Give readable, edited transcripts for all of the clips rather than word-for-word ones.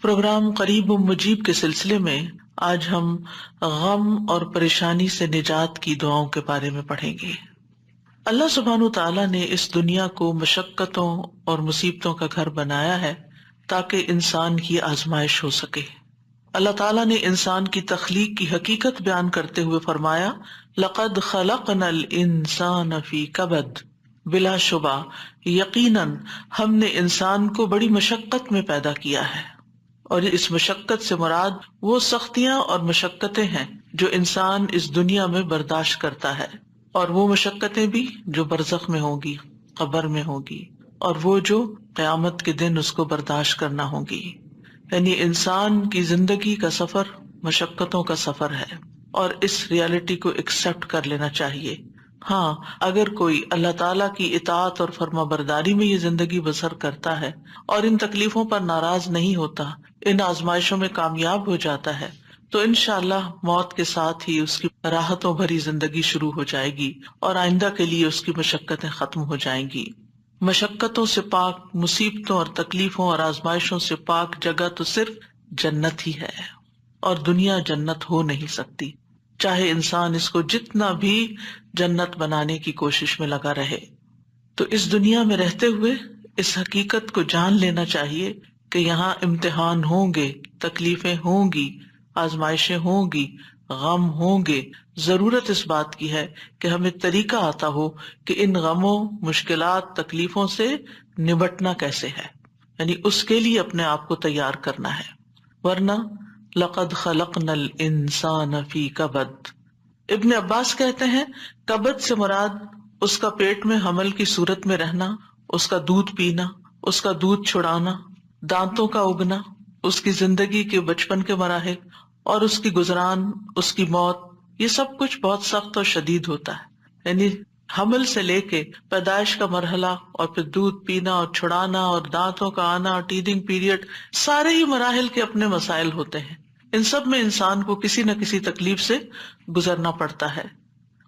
Programme قریب و مجیب کے سلسلے میں آج ہم غم اور پریشانی سے نجات کی دعاؤں کے بارے میں پڑھیں گے۔ اللہ سبحانہ تعالیٰ نے اس دنیا کو مشقتوں اور مصیبتوں کا گھر بنایا ہے تاکہ انسان کی آزمائش ہو سکے۔ اللہ تعالیٰ نے انسان کی تخلیق کی حقیقت بیان کرتے ہوئے فرمایا، لقد خلقنا الانسان فی کبد، بلا شبہ یقیناً ہم نے انسان کو بڑی مشقت میں پیدا کیا ہے، اور اس مشقت سے مراد وہ سختیاں اور مشقتیں ہیں جو انسان اس دنیا میں برداشت کرتا ہے، اور وہ مشقتیں بھی جو برزخ میں ہوگی، قبر میں ہوگی، اور وہ جو قیامت کے دن اس کو برداشت کرنا ہوگی۔ یعنی انسان کی زندگی کا سفر مشقتوں کا سفر ہے، اور اس ریالٹی کو ایکسپٹ کر لینا چاہیے۔ ہاں، اگر کوئی اللہ تعالیٰ کی اطاعت اور فرما برداری میں یہ زندگی بسر کرتا ہے اور ان تکلیفوں پر ناراض نہیں ہوتا، ان آزمائشوں میں کامیاب ہو جاتا ہے، تو انشاءاللہ موت کے ساتھ ہی اس کی راحتوں بھری زندگی شروع ہو جائے گی اور آئندہ کے لیے اس کی مشقتیں ختم ہو جائیں گی۔ مشقتوں سے پاک، مصیبتوں اور تکلیفوں اور آزمائشوں سے پاک جگہ تو صرف جنت ہی ہے، اور دنیا جنت ہو نہیں سکتی، چاہے انسان اس کو جتنا بھی جنت بنانے کی کوشش میں لگا رہے۔ تو اس دنیا میں رہتے ہوئے اس حقیقت کو جان لینا چاہیے کہ یہاں امتحان ہوں گے، تکلیفیں ہوں گی، آزمائشیں ہوں گی، غم ہوں گے۔ ضرورت اس بات کی ہے کہ ہمیں طریقہ آتا ہو کہ ان غموں، مشکلات، تکلیفوں سے نبٹنا کیسے ہے، یعنی اس کے لیے اپنے آپ کو تیار کرنا ہے، ورنہ لقد خلقنا الانسان فی کبد۔ ابن عباس کہتے ہیں کبد سے مراد اس کا پیٹ میں حمل کی صورت میں رہنا، اس کا دودھ پینا، اس کا دودھ چھڑانا، دانتوں کا اگنا، اس کی زندگی کے بچپن کے مراحل اور اس کی گزران، اس کی موت، یہ سب کچھ بہت سخت اور شدید ہوتا ہے۔ یعنی حمل سے لے کے پیدائش کا مرحلہ اور پھر دودھ پینا اور چھڑانا اور دانتوں کا آنا اور ٹیدنگ پیریڈ، سارے ہی مراحل کے اپنے مسائل ہوتے ہیں۔ ان سب میں انسان کو کسی نہ کسی تکلیف سے گزرنا پڑتا ہے۔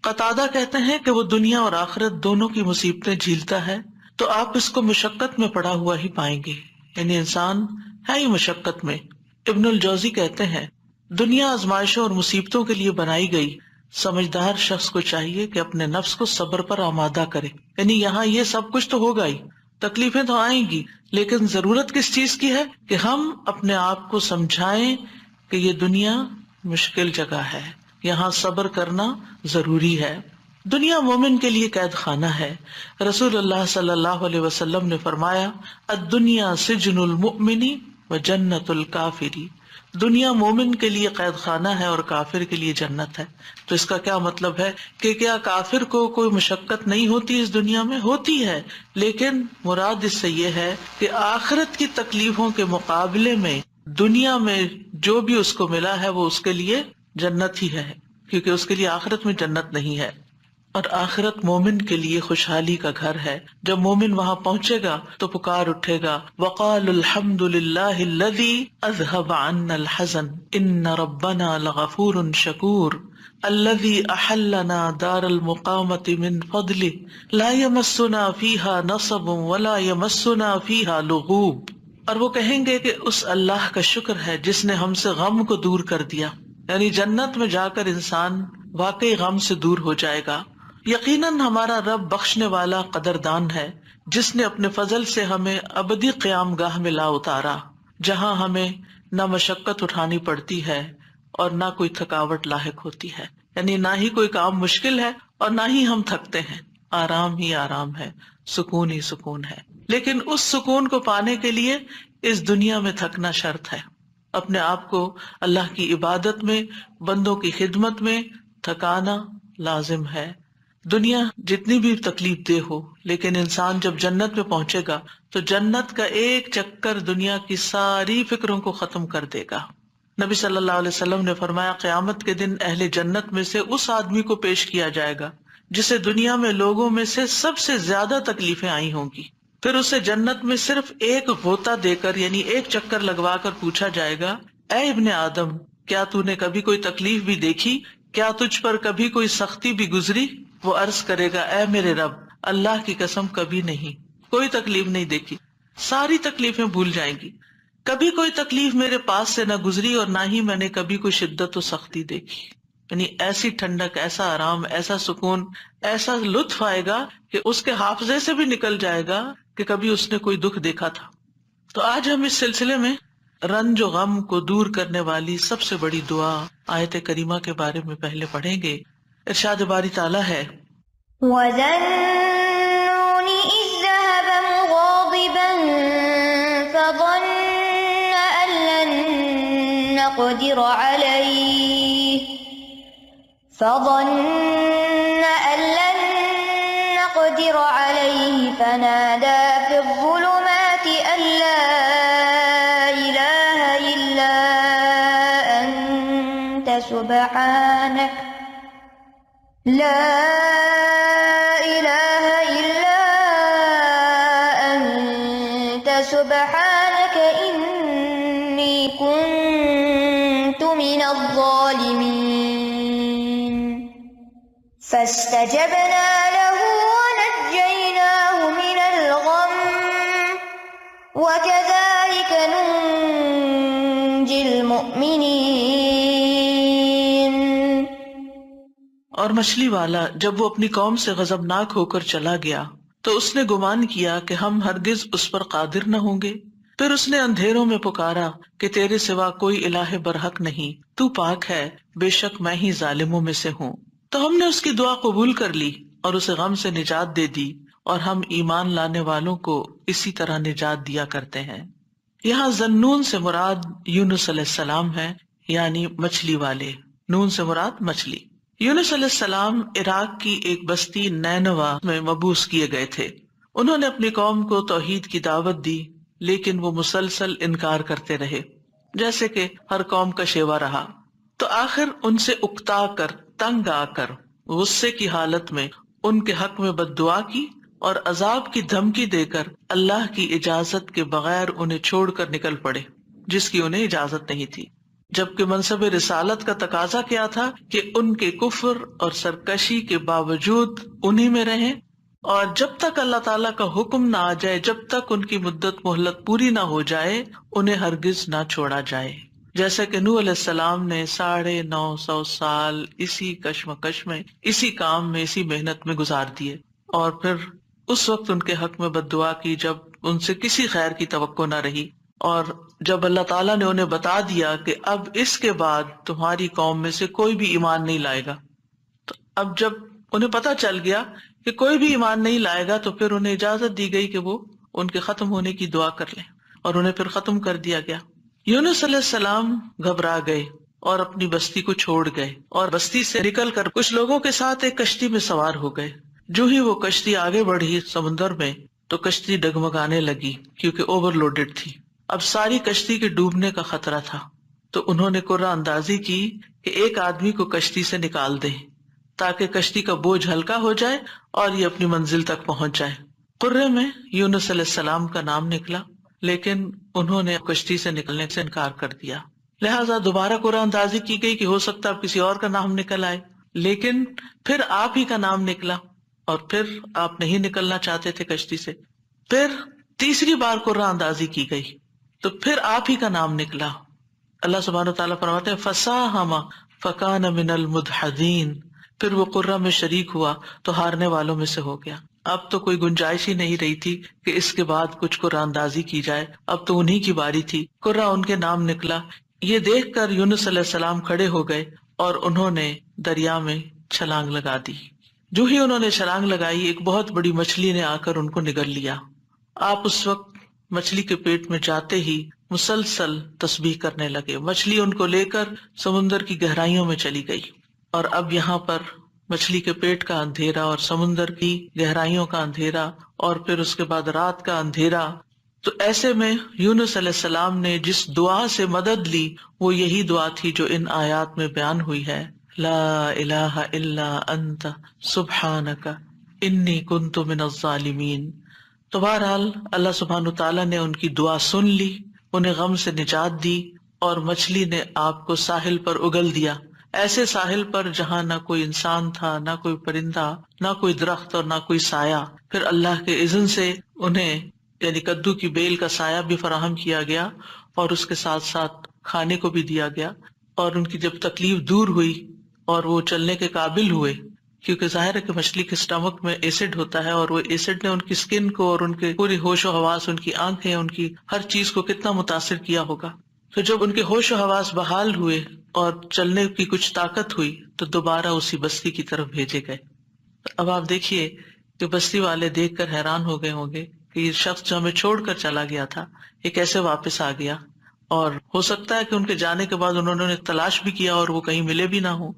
قتادہ کہتے ہیں کہ وہ دنیا اور آخرت دونوں کی مصیبتیں جھیلتا ہے تو آپ اس کو مشقت میں پڑا ہوا ہی پائیں گے، یعنی انسان ہے ہی مشقت میں۔ ابن الجوزی کہتے ہیں دنیا آزمائشوں اور مصیبتوں کے لیے بنائی گئی، سمجھدار شخص کو چاہیے کہ اپنے نفس کو صبر پر آمادہ کرے۔ یعنی یہاں یہ سب کچھ تو ہوگا ہی، تکلیفیں تو آئیں گی، لیکن ضرورت کس چیز کی ہے کہ ہم اپنے آپ کو سمجھائیں کہ یہ دنیا مشکل جگہ ہے، یہاں صبر کرنا ضروری ہے۔ دنیا مومن کے لیے قید خانہ ہے۔ رسول اللہ صلی اللہ علیہ وسلم نے فرمایا، الدنیا سجن المؤمن و جنت الکافری، دنیا مومن کے لیے قید خانہ ہے اور کافر کے لیے جنت ہے۔ تو اس کا کیا مطلب ہے کہ کیا کافر کو کوئی مشقت نہیں ہوتی اس دنیا میں؟ ہوتی ہے، لیکن مراد اس سے یہ ہے کہ آخرت کی تکلیفوں کے مقابلے میں دنیا میں جو بھی اس کو ملا ہے وہ اس کے لیے جنت ہی ہے، کیونکہ اس کے لیے آخرت میں جنت نہیں ہے۔ اور آخرت مومن کے لیے خوشحالی کا گھر ہے۔ جب مومن وہاں پہنچے گا تو پکار اٹھے گا، وقال الحمد للہ الذی اذهب عنا الحزن ان ربنا لغفور شکور الذی احلنا دار المقامۃ من فضله لا يمسنا فيها نصب ولا يمسنا فيها لغوب۔ اور وہ کہیں گے کہ اس اللہ کا شکر ہے جس نے ہم سے غم کو دور کر دیا، یعنی جنت میں جا کر انسان واقعی غم سے دور ہو جائے گا۔ یقیناً ہمارا رب بخشنے والا قدردان ہے، جس نے اپنے فضل سے ہمیں ابدی قیام گاہ میں لا اتارا، جہاں ہمیں نہ مشقت اٹھانی پڑتی ہے اور نہ کوئی تھکاوٹ لاحق ہوتی ہے، یعنی نہ ہی کوئی کام مشکل ہے اور نہ ہی ہم تھکتے ہیں، آرام ہی آرام ہے، سکون ہی سکون ہے۔ لیکن اس سکون کو پانے کے لیے اس دنیا میں تھکنا شرط ہے۔ اپنے آپ کو اللہ کی عبادت میں، بندوں کی خدمت میں تھکانا لازم ہے۔ دنیا جتنی بھی تکلیف دہ ہو، لیکن انسان جب جنت میں پہنچے گا تو جنت کا ایک چکر دنیا کی ساری فکروں کو ختم کر دے گا۔ نبی صلی اللہ علیہ وسلم نے فرمایا، قیامت کے دن اہل جنت میں سے اس آدمی کو پیش کیا جائے گا جسے دنیا میں لوگوں میں سے سب سے زیادہ تکلیفیں آئی ہوں گی، پھر اسے جنت میں صرف ایک غوطہ دے کر، یعنی ایک چکر لگوا کر پوچھا جائے گا، اے ابن آدم، کیا تو نے کبھی کوئی تکلیف بھی دیکھی؟ کیا تجھ پر کبھی کوئی سختی بھی گزری؟ وہ عرض کرے گا، اے میرے رب، اللہ کی قسم کبھی نہیں، کوئی تکلیف نہیں دیکھی۔ ساری تکلیفیں بھول جائیں گی، کبھی کوئی تکلیف میرے پاس سے نہ گزری اور نہ ہی میں نے کبھی کوئی شدت و سختی دیکھی. یعنی ایسی ٹھنڈک، ایسا آرام، ایسا سکون، ایسا لطف آئے گا کہ اس کے حافظے سے بھی نکل جائے گا کہ کبھی اس نے کوئی دکھ دیکھا تھا. تو آج ہم اس سلسلے میں رنج و غم کو دور کرنے والی سب سے بڑی دعا آیت کریمہ کے بارے میں پہلے پڑھیں گے. ارشاد باری تعالیٰ ہے وَذَنُّونِ إِذْ ذَّهَبَ مُغَاضِبًا فَظَنَّ أَن لَّن نَّقْدِرَ عَلَيْهِ فَنَادَىٰ فِي الظُّلُمَاتِ أَن لَّا إِلَٰهَ إِلَّا أَنتَ سُبْحَانَكَ إِنِّي كُنتُ مِنَ الظَّالِمِينَ. فَاسْتَجَبْنَا لَهُ وَنَجَّيْنَاهُ مِنَ الْغَمِّ وَكَذَٰلِكَ نُنجِي الْمُؤْمِنِينَ. اور مچھلی والا جب وہ اپنی قوم سے غضبناک ہو کر چلا گیا تو اس نے گمان کیا کہ ہم ہرگز اس پر قادر نہ ہوں گے. پھر اس نے اندھیروں میں پکارا کہ تیرے سوا کوئی الہ برحق نہیں، تو پاک ہے، بے شک میں ہی ظالموں میں سے ہوں. تو ہم نے اس کی دعا قبول کر لی اور اسے غم سے نجات دے دی، اور ہم ایمان لانے والوں کو اسی طرح نجات دیا کرتے ہیں. یہاں ذنون سے مراد یونس علیہ السلام ہے، یعنی مچھلی والے. نون سے مراد مچھلی. یونس علیہ السلام عراق کی ایک بستی نینوا میں مبعوث کیے گئے تھے. انہوں نے اپنی قوم کو توحید کی دعوت دی، لیکن وہ مسلسل انکار کرتے رہے، جیسے کہ ہر قوم کا شیوا رہا. تو آخر ان سے اکتا کر، تنگ آ کر، غصے کی حالت میں ان کے حق میں بد دعا کی اور عذاب کی دھمکی دے کر اللہ کی اجازت کے بغیر انہیں چھوڑ کر نکل پڑے، جس کی انہیں اجازت نہیں تھی. جبکہ منصب رسالت کا تقاضا کیا تھا کہ ان کے کفر اور سرکشی کے باوجود انہی میں رہیں، اور جب تک اللہ تعالیٰ کا حکم نہ آ جائے، جب تک ان کی مدت مہلت پوری نہ ہو جائے، انہیں ہرگز نہ چھوڑا جائے. جیسا کہ نوح علیہ السلام نے 950 سال اسی کشمکش میں، اسی کام میں، اسی محنت میں گزار دیے، اور پھر اس وقت ان کے حق میں بد دعا کی جب ان سے کسی خیر کی توقع نہ رہی. اور جب اللہ تعالیٰ نے انہیں بتا دیا کہ اب اس کے بعد تمہاری قوم میں سے کوئی بھی ایمان نہیں لائے گا، تو اب جب انہیں پتہ چل گیا کہ کوئی بھی ایمان نہیں لائے گا، تو پھر انہیں اجازت دی گئی کہ وہ ان کے ختم ہونے کی دعا کر لیں، اور انہیں پھر ختم کر دیا گیا. یونس علیہ السلام گھبرا گئے اور اپنی بستی کو چھوڑ گئے، اور بستی سے نکل کر کچھ لوگوں کے ساتھ ایک کشتی میں سوار ہو گئے. جو ہی وہ کشتی آگے بڑھی سمندر میں تو کشتی ڈگمگانے لگی کیونکہ اوور لوڈڈ تھی. اب ساری کشتی کے ڈوبنے کا خطرہ تھا، تو انہوں نے قرعہ اندازی کی کہ ایک آدمی کو کشتی سے نکال دیں تاکہ کشتی کا بوجھ ہلکا ہو جائے اور یہ اپنی منزل تک پہنچ جائے. قرعے میں یونس علیہ السلام کا نام نکلا، لیکن انہوں نے کشتی سے نکلنے سے انکار کر دیا. لہٰذا دوبارہ قرعہ اندازی کی گئی کہ ہو سکتا اب کسی اور کا نام نکل آئے، لیکن پھر آپ ہی کا نام نکلا، اور پھر آپ نہیں نکلنا چاہتے تھے کشتی سے. پھر تیسری بار قرعہ اندازی کی گئی تو پھر آپ ہی کا نام نکلا. اللہ سبحانہ وتعالیٰ فرماتے ہیں فَسَاهَمَ فَكَانَ مِنَ الْمُدْحَضِينَ. پھر وہ قرعہ میں شریک ہوا تو ہارنے والوں میں سے ہو گیا. اب تو کوئی گنجائش ہی نہیں رہی تھی کہ اس کے بعد کچھ قرعہ اندازی کی جائے، اب تو انہی کی باری تھی. قرعہ ان کے نام نکلا. یہ دیکھ کر یونس علیہ السلام کھڑے ہو گئے اور انہوں نے دریا میں چھلانگ لگا دی. جو ہی انہوں نے چھلانگ لگائی، ایک بہت بڑی مچھلی نے آ کر ان کو نگل لیا. آپ اس وقت مچھلی کے پیٹ میں جاتے ہی مسلسل تسبیح کرنے لگے. مچھلی ان کو لے کر سمندر کی گہرائیوں میں چلی گئی، اور اب یہاں پر مچھلی کے پیٹ کا اندھیرا اور سمندر کی گہرائیوں کا اندھیرا اور پھر اس کے بعد رات کا اندھیرا. تو ایسے میں یونس علیہ السلام نے جس دعا سے مدد لی وہ یہی دعا تھی جو ان آیات میں بیان ہوئی ہے، لا الہ الا انت سبحانک انی کنت من الظالمین. تو بہرحال اللہ سبحانہ تعالیٰ نے ان کی دعا سن لی، انہیں غم سے نجات دی، اور مچھلی نے آپ کو ساحل پر اگل دیا، ایسے ساحل پر جہاں نہ کوئی انسان تھا، نہ کوئی پرندہ، نہ کوئی درخت اور نہ کوئی سایہ. پھر اللہ کے اذن سے انہیں یعنی کدو کی بیل کا سایہ بھی فراہم کیا گیا، اور اس کے ساتھ ساتھ کھانے کو بھی دیا گیا، اور ان کی جب تکلیف دور ہوئی اور وہ چلنے کے قابل ہوئے، کیونکہ ظاہر ہے کہ مچھلی کے اسٹمک میں ایسڈ ہوتا ہے، اور وہ ایسڈ نے ان کی سکن کو اور ان کے پوری ہوش و حواس، ان کی آنکھیں، ان کی ہر چیز کو کتنا متاثر کیا ہوگا۔ تو جب ان کے ہوش و حواس بحال ہوئے اور چلنے کی کچھ طاقت ہوئی تو دوبارہ اسی بستی کی طرف بھیجے گئے۔ اب آپ دیکھیے کہ بستی والے دیکھ کر حیران ہو گئے ہوں گے کہ یہ شخص جو ہمیں چھوڑ کر چلا گیا تھا یہ کیسے واپس آ گیا، اور ہو سکتا ہے کہ ان کے جانے کے بعد انہوں نے تلاش بھی کیا اور وہ کہیں ملے بھی نہ ہوں۔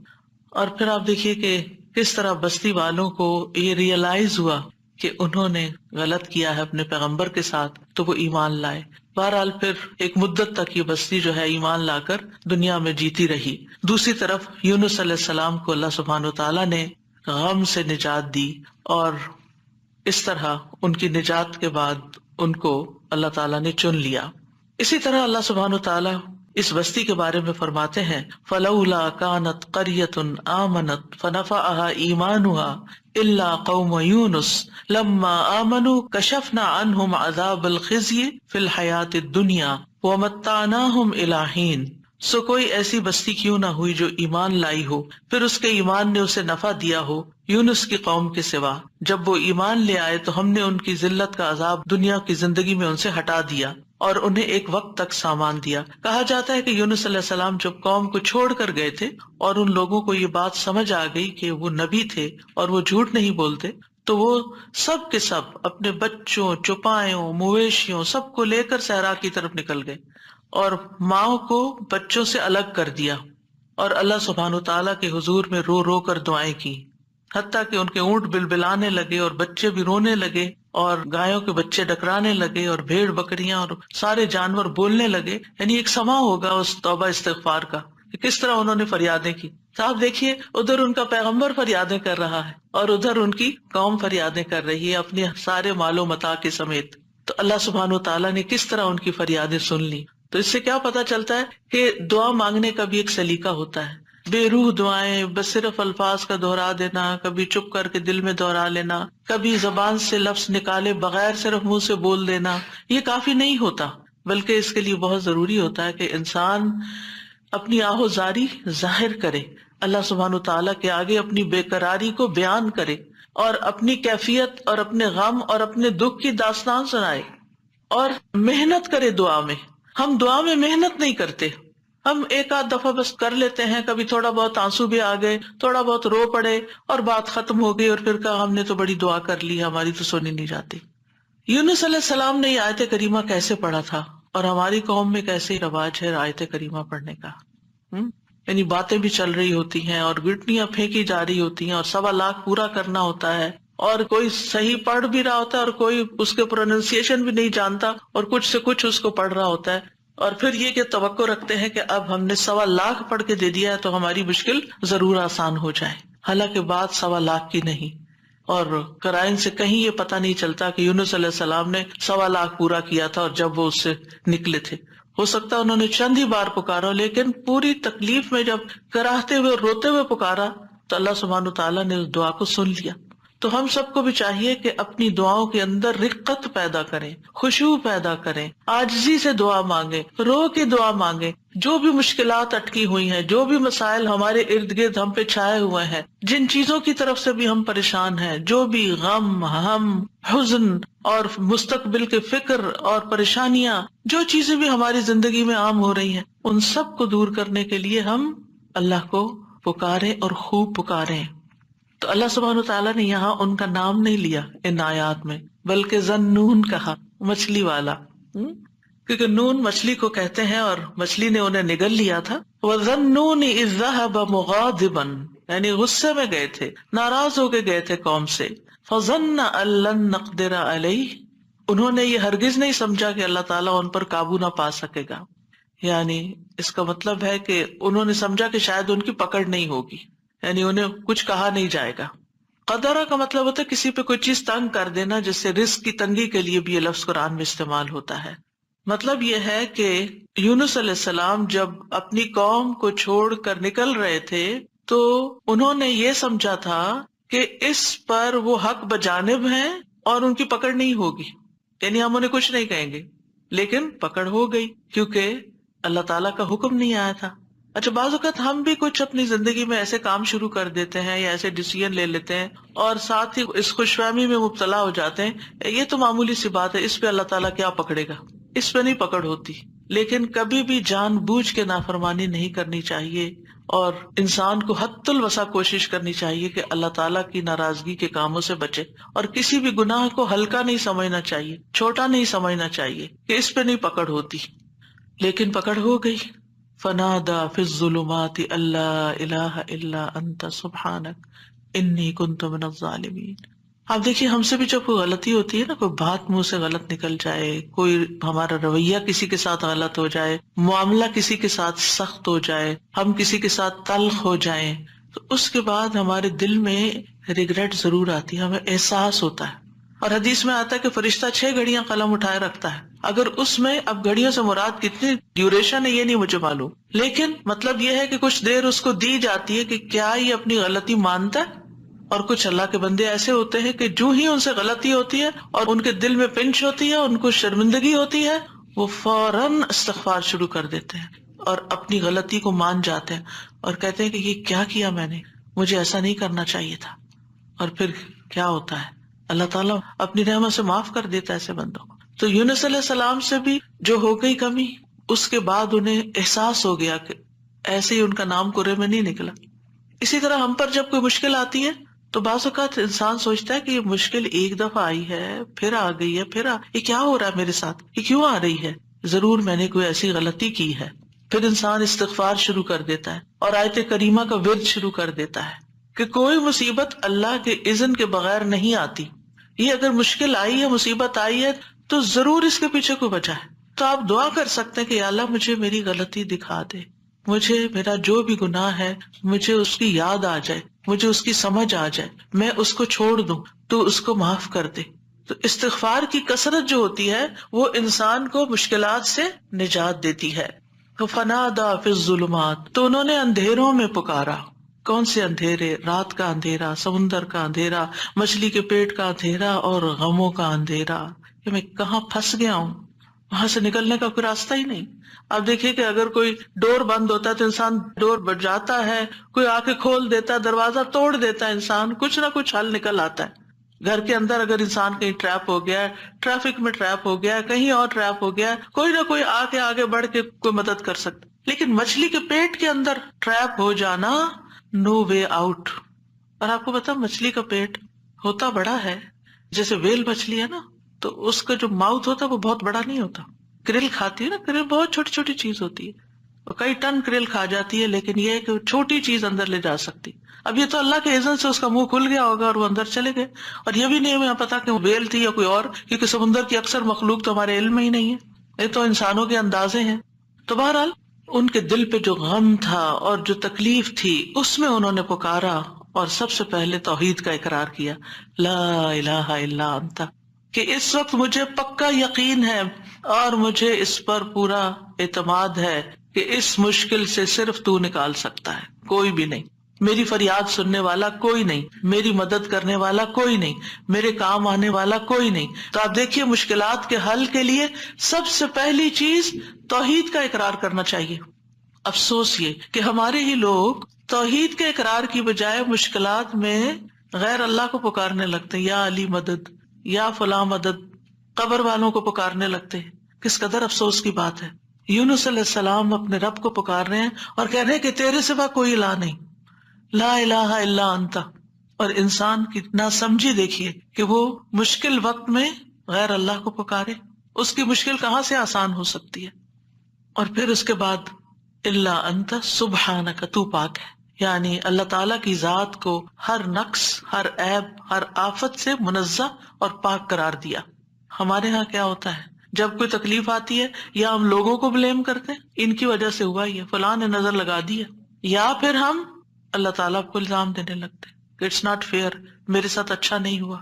اور پھر آپ دیکھیے کہ کس طرح بستی والوں کو یہ ریئلائز ہوا کہ انہوں نے غلط کیا ہے اپنے پیغمبر کے ساتھ، تو وہ ایمان لائے۔ بہرحال پھر ایک مدت تک یہ بستی جو ہے ایمان لا کر دنیا میں جیتی رہی۔ دوسری طرف یونس علیہ السلام کو اللہ سبحانہ وتعالیٰ نے غم سے نجات دی، اور اس طرح ان کی نجات کے بعد ان کو اللہ تعالیٰ نے چن لیا۔ اسی طرح اللہ سبحانہ وتعالیٰ اس بستی کے بارے میں فرماتے ہیں فَلَوْلَا كَانَتْ قَرْيَةٌ آمَنَتْ فَنَفَعَهَا إِيمَانُهَا إِلَّا قَوْمَ يُونُسَ لَمَّا آمَنُوا كَشَفْنَا عَنْهُمْ عَذَابَ الْخِزْيِ فِي الْحَيَاةِ الدُّنْيَا وَمَتَّعْنَاهُمْ إِلَىٰ حِينٍ۔ سو کوئی ایسی بستی کیوں نہ ہوئی جو ایمان لائی ہو، پھر اس کے ایمان نے اسے نفع دیا ہو یونس کی قوم کے سوا۔ جب وہ ایمان لے آئے تو ہم نے ان کی ذلت کا عذاب دنیا کی زندگی میں ان سے ہٹا دیا اور انہیں ایک وقت تک سامان دیا۔ کہا جاتا ہے کہ یونس علیہ السلام جب قوم کو چھوڑ کر گئے تھے اور ان لوگوں کو یہ بات سمجھ آ گئی کہ وہ نبی تھے اور وہ جھوٹ نہیں بولتے، تو وہ سب کے سب اپنے بچوں، چوپایوں، مویشیوں سب کو لے کر صحرا کی طرف نکل گئے اور ماں کو بچوں سے الگ کر دیا، اور اللہ سبحانہ وتعالیٰ کے حضور میں رو رو کر دعائیں کی، حتیٰ کہ ان کے اونٹ بلبلانے لگے اور بچے بھی رونے لگے اور گایوں کے بچے ڈکرانے لگے اور بھیڑ بکریاں اور سارے جانور بولنے لگے۔ یعنی ایک سما ہوگا اس توبہ استغفار کا کہ کس طرح انہوں نے فریادیں کی۔ تو آپ دیکھیے ادھر ان کا پیغمبر فریادیں کر رہا ہے اور ادھر ان کی قوم فریادیں کر رہی ہے اپنے سارے مال و متاع کے سمیت۔ تو اللہ سبحانہ وتعالیٰ نے کس طرح ان کی فریادیں سن لی۔ تو اس سے کیا پتا چلتا ہے کہ دعا مانگنے کا بھی ایک سلیقہ ہوتا ہے۔ بے روح دعائیں، بس صرف الفاظ کا دہرا دینا، کبھی چپ کر کے دل میں دہرا لینا، کبھی زبان سے لفظ نکالے بغیر صرف منہ سے بول دینا، یہ کافی نہیں ہوتا، بلکہ اس کے لیے بہت ضروری ہوتا ہے کہ انسان اپنی آہوزاری ظاہر کرے، اللہ سبحانہ وتعالیٰ کے آگے اپنی بے قراری کو بیان کرے اور اپنی کیفیت اور اپنے غم اور اپنے دکھ کی داستان سنائے، اور محنت کرے دعا میں۔ ہم دعا میں محنت نہیں کرتے، ہم ایک آدھ دفعہ بس کر لیتے ہیں، کبھی تھوڑا بہت آنسو بھی آ گئے، تھوڑا بہت رو پڑے اور بات ختم ہو گئی، اور پھر کہا ہم نے تو بڑی دعا کر لی، ہماری تو سنی نہیں جاتی۔ یونس علیہ السلام نے یہ آیت کریمہ کیسے پڑھا تھا، اور ہماری قوم میں کیسے رواج ہے آیت کریمہ پڑھنے کا؟ یعنی باتیں بھی چل رہی ہوتی ہیں اور گٹنیاں پھینکی جا رہی ہوتی ہیں اور 1.25 لاکھ پورا کرنا ہوتا ہے، اور کوئی صحیح پڑھ بھی رہا ہوتا ہے اور کوئی اس کے پروننسیشن بھی نہیں جانتا اور کچھ سے کچھ اس کو پڑھ رہا ہوتا ہے، اور پھر یہ کہ توقع رکھتے ہیں کہ اب ہم نے 1.25 لاکھ پڑھ کے دے دیا ہے تو ہماری مشکل ضرور آسان ہو جائے، حالانکہ بات 1.25 لاکھ کی نہیں۔ اور قرائن سے کہیں یہ پتہ نہیں چلتا کہ یونس علیہ السلام نے 1.25 لاکھ پورا کیا تھا اور جب وہ اس سے نکلے تھے۔ ہو سکتا ہے انہوں نے چند ہی بار پکارا، لیکن پوری تکلیف میں جب کراہتے ہوئے روتے ہوئے پکارا تو اللہ سبحانہ تعالیٰ نے اس دعا کو سن لیا۔ تو ہم سب کو بھی چاہیے کہ اپنی دعاؤں کے اندر رقت پیدا کریں، خشوع پیدا کریں، عاجزی سے دعا مانگیں، رو کے دعا مانگیں۔ جو بھی مشکلات اٹکی ہوئی ہیں، جو بھی مسائل ہمارے ارد گرد ہم پہ چھائے ہوئے ہیں، جن چیزوں کی طرف سے بھی ہم پریشان ہیں، جو بھی غم، ہم، حزن اور مستقبل کے فکر اور پریشانیاں، جو چیزیں بھی ہماری زندگی میں عام ہو رہی ہیں، ان سب کو دور کرنے کے لیے ہم اللہ کو پکاریں اور خوب پکاریں۔ تو اللہ سبحانہ تعالیٰ نے یہاں ان کا نام نہیں لیا ان آیات میں، بلکہ ذنون کہا، مچھلی والا، کیونکہ نون مچھلی کو کہتے ہیں اور مچھلی نے انہیں نگل لیا تھا۔ وَذَنُّونِ إِذْ ذَهَبَ مُغَاضِبًا، یعنی غصے میں گئے تھے، ناراض ہو کے گئے تھے قوم سے۔ فَظَنَّ أَن لَّن نَّقْدِرَ عَلَيْهِ، انہوں نے یہ ہرگز نہیں سمجھا کہ اللہ تعالیٰ ان پر قابو نہ پا سکے گا، یعنی اس کا مطلب ہے کہ انہوں نے سمجھا کہ شاید ان کی پکڑ نہیں ہوگی، یعنی انہیں کچھ کہا نہیں جائے گا۔ قدرہ کا مطلب ہوتا ہے کسی پہ کوئی چیز تنگ کر دینا، جس سے رزق کی تنگی کے لیے بھی یہ لفظ قرآن میں استعمال ہوتا ہے۔ مطلب یہ ہے کہ یونس علیہ السلام جب اپنی قوم کو چھوڑ کر نکل رہے تھے تو انہوں نے یہ سمجھا تھا کہ اس پر وہ حق بجانب ہیں اور ان کی پکڑ نہیں ہوگی، یعنی ہم انہیں کچھ نہیں کہیں گے، لیکن پکڑ ہو گئی کیونکہ اللہ تعالیٰ کا حکم نہیں آیا تھا. اچھا، بعض اوقات ہم بھی کچھ اپنی زندگی میں ایسے کام شروع کر دیتے ہیں یا ایسے ڈیسیژن لے لیتے ہیں اور ساتھ ہی اس خوش فہمی میں مبتلا ہو جاتے ہیں یہ تو معمولی سی بات ہے، اس پہ اللہ تعالیٰ کیا پکڑے گا، اس پہ نہیں پکڑ ہوتی. لیکن کبھی بھی جان بوجھ کے نافرمانی نہیں کرنی چاہیے اور انسان کو حد الوسع کوشش کرنی چاہیے کہ اللہ تعالیٰ کی ناراضگی کے کاموں سے بچے اور کسی بھی گناہ کو ہلکا نہیں سمجھنا چاہیے، چھوٹا نہیں سمجھنا چاہیے کہ اس پہ نہیں پکڑ ہوتی. لیکن پکڑ ہو گئی. فنادا فی الظلمات اللہ الہ الا انت سبحانک انی کنت من الظالمین. آپ دیکھیے ہم سے بھی جب کوئی غلطی ہوتی ہے نا، کوئی بات منہ سے غلط نکل جائے، کوئی ہمارا رویہ کسی کے ساتھ غلط ہو جائے، معاملہ کسی کے ساتھ سخت ہو جائے، ہم کسی کے ساتھ تلخ ہو جائیں، تو اس کے بعد ہمارے دل میں ریگریٹ ضرور آتی ہے، ہمیں احساس ہوتا ہے. اور حدیث میں آتا ہے کہ فرشتہ 6 گھڑیاں قلم اٹھائے رکھتا ہے. اگر اس میں، اب گھڑیوں سے مراد کتنی ڈیوریشن ہے یہ نہیں مجھے معلوم، لیکن مطلب یہ ہے کہ کچھ دیر اس کو دی جاتی ہے کہ کیا یہ اپنی غلطی مانتا ہے. اور کچھ اللہ کے بندے ایسے ہوتے ہیں کہ جو ہی ان سے غلطی ہوتی ہے اور ان کے دل میں پنچ ہوتی ہے، ان کو شرمندگی ہوتی ہے، وہ فوراً استغفار شروع کر دیتے ہیں اور اپنی غلطی کو مان جاتے ہیں اور کہتے ہیں کہ یہ کیا کیا میں نے، مجھے ایسا نہیں کرنا چاہیے تھا. اور پھر کیا ہوتا ہے، اللہ تعالیٰ اپنی رحمت سے معاف کر دیتا ہے ایسے بندوں کو. تو یونس علیہ السلام سے بھی جو ہو گئی کمی، اس کے بعد انہیں احساس ہو گیا کہ ایسے ہی ان کا نام کرے میں نہیں نکلا. اسی طرح ہم پر جب کوئی مشکل آتی ہے تو بعض اوقات انسان سوچتا ہے کہ یہ مشکل ایک دفعہ آئی ہے، پھر آ گئی ہے، یہ کیا ہو رہا ہے میرے ساتھ، یہ کیوں آ رہی ہے، ضرور میں نے کوئی ایسی غلطی کی ہے. پھر انسان استغفار شروع کر دیتا ہے اور آیت کریمہ کا ورد شروع کر دیتا ہے کہ کوئی مصیبت اللہ کے اذن کے بغیر نہیں آتی. یہ اگر مشکل آئی ہے، مصیبت آئی ہے تو ضرور اس کے پیچھے کوئی وجہ ہے. تو آپ دعا کر سکتے ہیں کہ یا اللہ مجھے میری غلطی دکھا دے، مجھے میرا جو بھی گناہ ہے مجھے اس کی یاد آ جائے، مجھے اس کی سمجھ آ جائے، میں اس کو چھوڑ دوں، تو اس کو معاف کر دے. تو استغفار کی کثرت جو ہوتی ہے وہ انسان کو مشکلات سے نجات دیتی ہے. تو فنادا فی الظلمات، تو انہوں نے اندھیروں میں پکارا. کون سے اندھیرے؟ رات کا اندھیرا، سمندر کا اندھیرا، مچھلی کے پیٹ کا اندھیرا اور غموں کا اندھیرا کہ میں کہاں پھنس گیا ہوں، وہاں سے نکلنے کا کوئی راستہ ہی نہیں. اب دیکھیے کہ اگر کوئی ڈور بند ہوتا ہے تو انسان ڈور بجاتا ہے، کوئی آ کے کھول دیتا ہے، دروازہ توڑ دیتا ہے، انسان کچھ نہ کچھ حل نکل آتا ہے. گھر کے اندر اگر انسان کہیں ٹریپ ہو گیا ہے، ٹریفک میں ٹریپ ہو گیا ہے، کہیں اور ٹریپ ہو گیا ہے، کوئی نہ کوئی آ کے آگے بڑھ کے کوئی مدد کر سکتا. لیکن مچھلی کے پیٹ کے اندر ٹریپ ہو جانا، نو وے آؤٹ. اور آپ کو پتا مچھلی کا پیٹ ہوتا بڑا ہے، جیسے ویل مچھلی ہے نا، تو اس کا جو ماؤتھ ہوتا ہے وہ بہت بڑا نہیں ہوتا. کرل کھاتی ہے نا، کرل بہت چھوٹی چھوٹی چیز ہوتی ہے، اور کئی ٹن کرل کھا جاتی ہے، لیکن یہ ہے کہ چھوٹی چیز اندر لے جا سکتی. اب یہ تو اللہ کے اذن سے اس کا منہ کھل گیا ہوگا اور وہ اندر چلے گئے، اور یہ بھی نہیں ہمیں پتا کہ وہ ویل تھی یا کوئی اور، کیونکہ سمندر کی اکثر مخلوق تو ہمارے علم میں ہی نہیں ہے، یہ تو انسانوں کے اندازے ہیں. تو بہرحال ان کے دل پہ جو غم تھا اور جو تکلیف تھی اس میں انہوں نے پکارا اور سب سے پہلے توحید کا اقرار کیا، لا الہ الا انت، کہ اس وقت مجھے پکا یقین ہے اور مجھے اس پر پورا اعتماد ہے کہ اس مشکل سے صرف تو نکال سکتا ہے، کوئی بھی نہیں. میری فریاد سننے والا کوئی نہیں، میری مدد کرنے والا کوئی نہیں، میرے کام آنے والا کوئی نہیں. تو آپ دیکھیے مشکلات کے حل کے لیے سب سے پہلی چیز توحید کا اقرار کرنا چاہیے. افسوس یہ کہ ہمارے ہی لوگ توحید کے اقرار کی بجائے مشکلات میں غیر اللہ کو پکارنے لگتے ہیں، یا علی مدد، یا فلاں مدد، قبر والوں کو پکارنے لگتے ہیں. کس قدر افسوس کی بات ہے. یونس علیہ السلام اپنے رب کو پکار رہے ہیں اور کہہ رہے ہیں کہ تیرے سوا کوئی الہ نہیں، لا الہ الا انت. اور انسان کی ناسمجھی دیکھیے کہ وہ مشکل وقت میں غیر اللہ کو پکارے، اس کی مشکل کہاں سے آسان ہو سکتی ہے. اور پھر اس کے بعد الا انت سبحانک، تو پاک ہے، یعنی اللہ تعالیٰ کی ذات کو ہر نقص، ہر عیب، ہر آفت سے منزہ اور پاک قرار دیا. ہمارے ہاں کیا ہوتا ہے، جب کوئی تکلیف آتی ہے یا ہم لوگوں کو بلیم کرتے ہیں، ان کی وجہ سے ہوا ہی ہے، فلاں نے نظر لگا دی ہے، یا پھر ہم اللہ تعالیٰ کو الزام دینے لگتے کہ اٹس ناٹ فیئر، میرے ساتھ اچھا نہیں ہوا.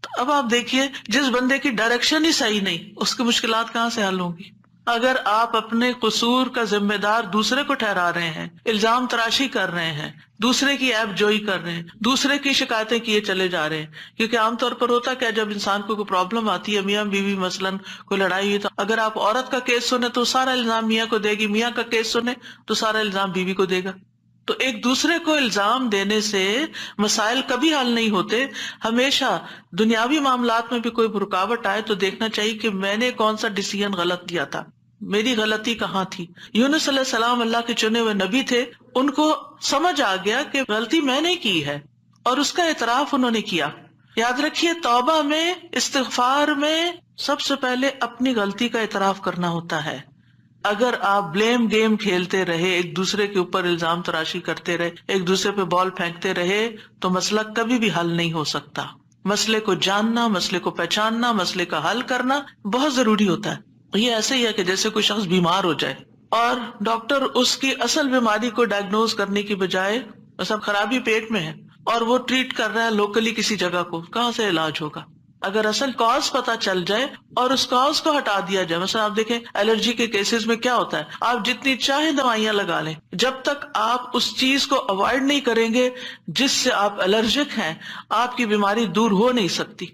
تو اب آپ دیکھیے جس بندے کی ڈائریکشن ہی صحیح نہیں، اس کی مشکلات کہاں سے حل ہوں گی. اگر آپ اپنے قصور کا ذمہ دار دوسرے کو ٹھہرا رہے ہیں، الزام تراشی کر رہے ہیں، دوسرے کی عیب جوئی کر رہے ہیں، دوسرے کی شکایتیں کیے چلے جا رہے ہیں، کیونکہ عام طور پر ہوتا کیا، جب انسان کو کوئی پرابلم آتی ہے، میاں بیوی مثلاً کوئی لڑائی ہوئی، تو اگر آپ عورت کا کیس سنیں تو سارا الزام میاں کو دے گی، میاں کا کیس سنیں تو سارا الزام بیوی کو دے گا. تو ایک دوسرے کو الزام دینے سے مسائل کبھی حل نہیں ہوتے. ہمیشہ دنیاوی معاملات میں بھی کوئی رکاوٹ آئے تو دیکھنا چاہیے کہ میں نے کون سا ڈیسیژن غلط لیا تھا، میری غلطی کہاں تھی. یونس علیہ السلام اللہ کے چنے ہوئے نبی تھے، ان کو سمجھ آ گیا کہ غلطی میں نے کی ہے اور اس کا اعتراف انہوں نے کیا. یاد رکھیے، توبہ میں، استغفار میں سب سے پہلے اپنی غلطی کا اعتراف کرنا ہوتا ہے. اگر آپ بلیم گیم کھیلتے رہے، ایک دوسرے کے اوپر الزام تراشی کرتے رہے، ایک دوسرے پہ بال پھینکتے رہے، تو مسئلہ کبھی بھی حل نہیں ہو سکتا. مسئلے کو جاننا، مسئلے کو پہچاننا، مسئلے کا حل کرنا بہت ضروری ہوتا ہے. یہ ایسے ہی ہے کہ جیسے کوئی شخص بیمار ہو جائے اور ڈاکٹر اس کی اصل بیماری کو ڈائگنوز کرنے کی بجائے، مثلا خرابی پیٹ میں ہے اور وہ ٹریٹ کر رہا ہے لوکلی کسی جگہ کو، کہاں سے علاج ہوگا؟ اگر اصل کاز پتا چل جائے اور اس کاز کو ہٹا دیا جائے. مثلا آپ دیکھیں الرجی کے کیسز میں کیا ہوتا ہے، آپ جتنی چاہیں دوائیاں لگا لیں، جب تک آپ اس چیز کو اوائڈ نہیں کریں گے جس سے آپ الرجک ہیں، آپ کی بیماری دور ہو نہیں سکتی.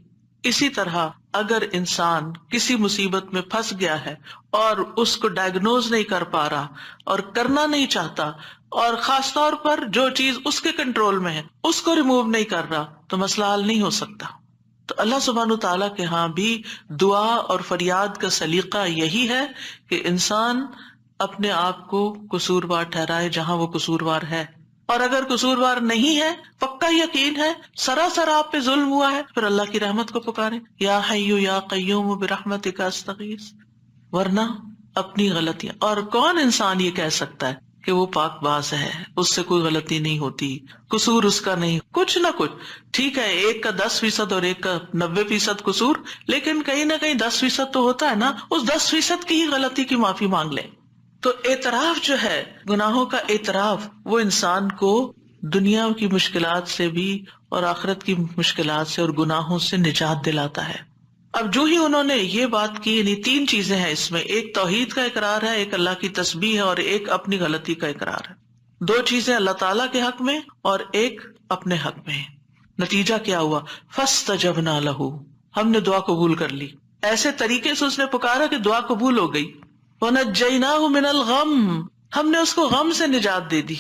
اسی طرح اگر انسان کسی مصیبت میں پھنس گیا ہے اور اس کو ڈائگنوز نہیں کر پا رہا اور کرنا نہیں چاہتا، اور خاص طور پر جو چیز اس کے کنٹرول میں ہے اس کو ریموو نہیں کر رہا، تو مسئلہ حل نہیں ہو سکتا. تو اللہ سبحانہ تعالیٰ کے ہاں بھی دعا اور فریاد کا سلیقہ یہی ہے کہ انسان اپنے آپ کو قصوروار ٹھہرائے جہاں وہ قصوروار ہے، اور اگر قصوروار نہیں ہے، پکا یقین ہے سراسر آپ پہ ظلم ہوا ہے، پھر اللہ کی رحمت کو پکارے، یا حی یا قیوم برحمتک استغیث. ورنہ اپنی غلطیاں، اور کون انسان یہ کہہ سکتا ہے کہ وہ پاک باز ہے، اس سے کوئی غلطی نہیں ہوتی، قصور اس کا نہیں، کچھ نہ کچھ. ٹھیک ہے، ایک کا 10% اور ایک کا 90% قصور، لیکن کہیں نہ کہیں 10% تو ہوتا ہے نا، اس 10% کی ہی غلطی کی معافی مانگ لیں. تو اعتراف جو ہے، گناہوں کا اعتراف، وہ انسان کو دنیا کی مشکلات سے بھی اور آخرت کی مشکلات سے اور گناہوں سے نجات دلاتا ہے. اب جو ہی انہوں نے یہ بات کی، یعنی 3 چیزیں ہیں اس میں، ایک توحید کا اقرار ہے، ایک اللہ کی تسبیح ہے، اور ایک اپنی غلطی کا اقرار ہے. 2 چیزیں اللہ تعالیٰ کے حق میں اور ایک اپنے حق میں. نتیجہ کیا ہوا؟ فاستجبنا لہ، ہم نے دعا قبول کر لی. ایسے طریقے سے اس نے پکارا کہ دعا قبول ہو گئی. وَنَجَّيْنَاهُ مِنَ الْغَمِّ، ہم نے اس کو غم سے نجات دے دی.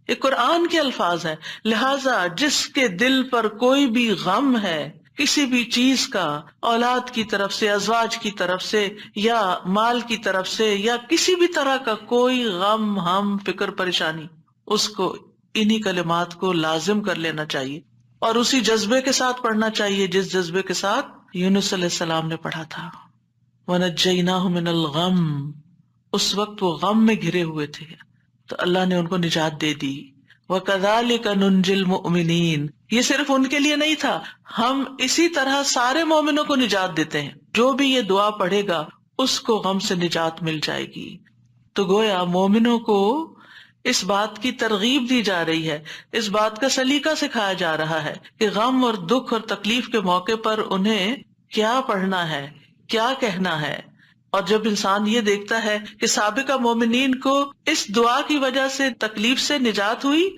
یہ قرآن کے الفاظ ہیں. لہٰذا جس کے دل پر کوئی بھی غم ہے، کسی بھی چیز کا، اولاد کی طرف سے، ازواج کی طرف سے، یا مال کی طرف سے، یا کسی بھی طرح کا کوئی غم، ہم، فکر، پریشانی، اس کو انہی کلمات کو لازم کر لینا چاہیے اور اسی جذبے کے ساتھ پڑھنا چاہیے جس جذبے کے ساتھ یونس علیہ السلام نے پڑھا تھا. وَنَجَّيْنَاهُ مِنَ الْغَمِّ، اس وقت وہ غم میں گھرے ہوئے تھے تو اللہ نے ان کو نجات دے دی. وَكَذَلِكَ نُنْجِي الْمُؤْمِنِينَ، یہ صرف ان کے لیے نہیں تھا، ہم اسی طرح سارے مومنوں کو نجات دیتے ہیں. جو بھی یہ دعا پڑھے گا اس کو غم سے نجات مل جائے گی. تو گویا مومنوں کو اس بات کی ترغیب دی جا رہی ہے، اس بات کا سلیقہ سکھایا جا رہا ہے کہ غم اور دکھ اور تکلیف کے موقع پر انہیں کیا پڑھنا ہے، کیا کہنا ہے. اور جب انسان یہ دیکھتا ہے کہ سابقہ مومنین کو اس دعا کی وجہ سے تکلیف سے نجات ہوئی،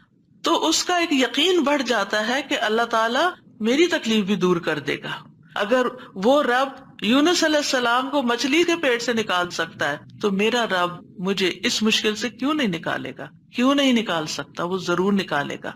تو اس کا ایک یقین بڑھ جاتا ہے کہ اللہ تعالیٰ میری تکلیف بھی دور کر دے گا. اگر وہ رب یونس علیہ السلام کو مچھلی کے پیٹ سے نکال سکتا ہے تو میرا رب مجھے اس مشکل سے کیوں نہیں نکالے گا، کیوں نہیں نکال سکتا، وہ ضرور نکالے گا.